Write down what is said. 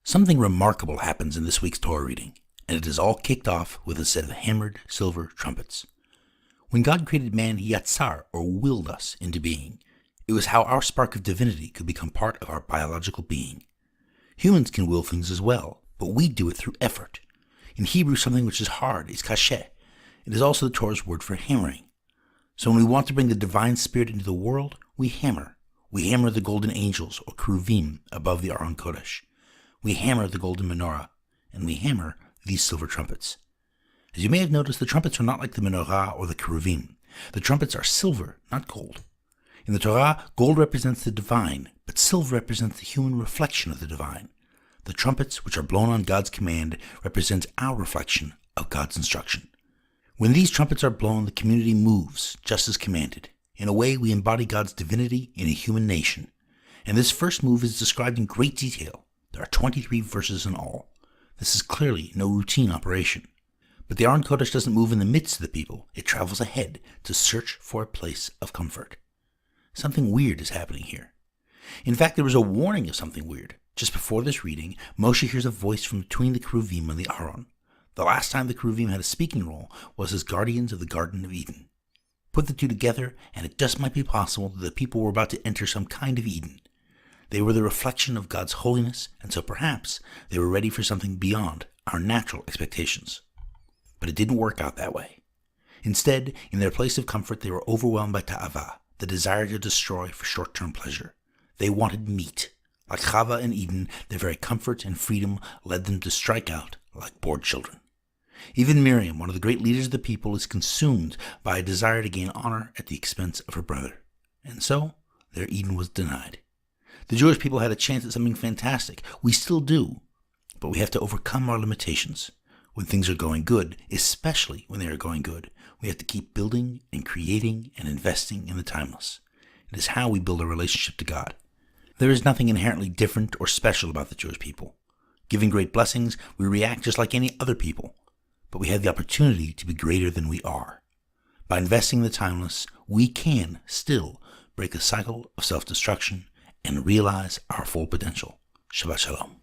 Something remarkable happens in this week's Torah reading, and it is all kicked off with a set of hammered silver trumpets. When God created man, he yatzar, or willed us, into being. It was how our spark of divinity could become part of our biological being. Humans can will things as well, but we do it through effort. In Hebrew, something which is hard is kasheh. It is also the Torah's word for hammering. So when we want to bring the divine spirit into the world, we hammer. We hammer the golden angels, or keruvim, above the Aron Kodesh. We hammer the golden menorah, and we hammer these silver trumpets. As you may have noticed, the trumpets are not like the menorah or the keruvim. The trumpets are silver, not gold. In the Torah, gold represents the divine, but silver represents the human reflection of the divine. The trumpets, which are blown on God's command, represent our reflection of God's instruction. When these trumpets are blown, the community moves, just as commanded. In a way, we embody God's divinity in a human nation. And this first move is described in great detail. There are 23 verses in all. This is clearly no routine operation. But the Aron Kodesh doesn't move in the midst of the people. It travels ahead to search for a place of comfort. Something weird is happening here. In fact, there was a warning of something weird. Just before this reading, Moshe hears a voice from between the keruvim and the Aron. The last time the keruvim had a speaking role was as guardians of the Garden of Eden. Put the two together, and it just might be possible that the people were about to enter some kind of Eden. They were the reflection of God's holiness, and so perhaps they were ready for something beyond our natural expectations. But it didn't work out that way. Instead, in their place of comfort, they were overwhelmed by ta'ava, the desire to destroy for short-term pleasure. They wanted meat. Like Chava in Eden, their very comfort and freedom led them to strike out like bored children. Even Miriam, one of the great leaders of the people, is consumed by a desire to gain honor at the expense of her brother. And so, their Eden was denied. The Jewish people had a chance at something fantastic. We still do. But we have to overcome our limitations. When things are going good, especially when they are going good, we have to keep building and creating and investing in the timeless. It is how we build a relationship to God. There is nothing inherently different or special about the Jewish people. Given great blessings, we react just like any other people. But we have the opportunity to be greater than we are. By investing in the timeless, we can still break the cycle of self-destruction and realize our full potential. Shabbat Shalom.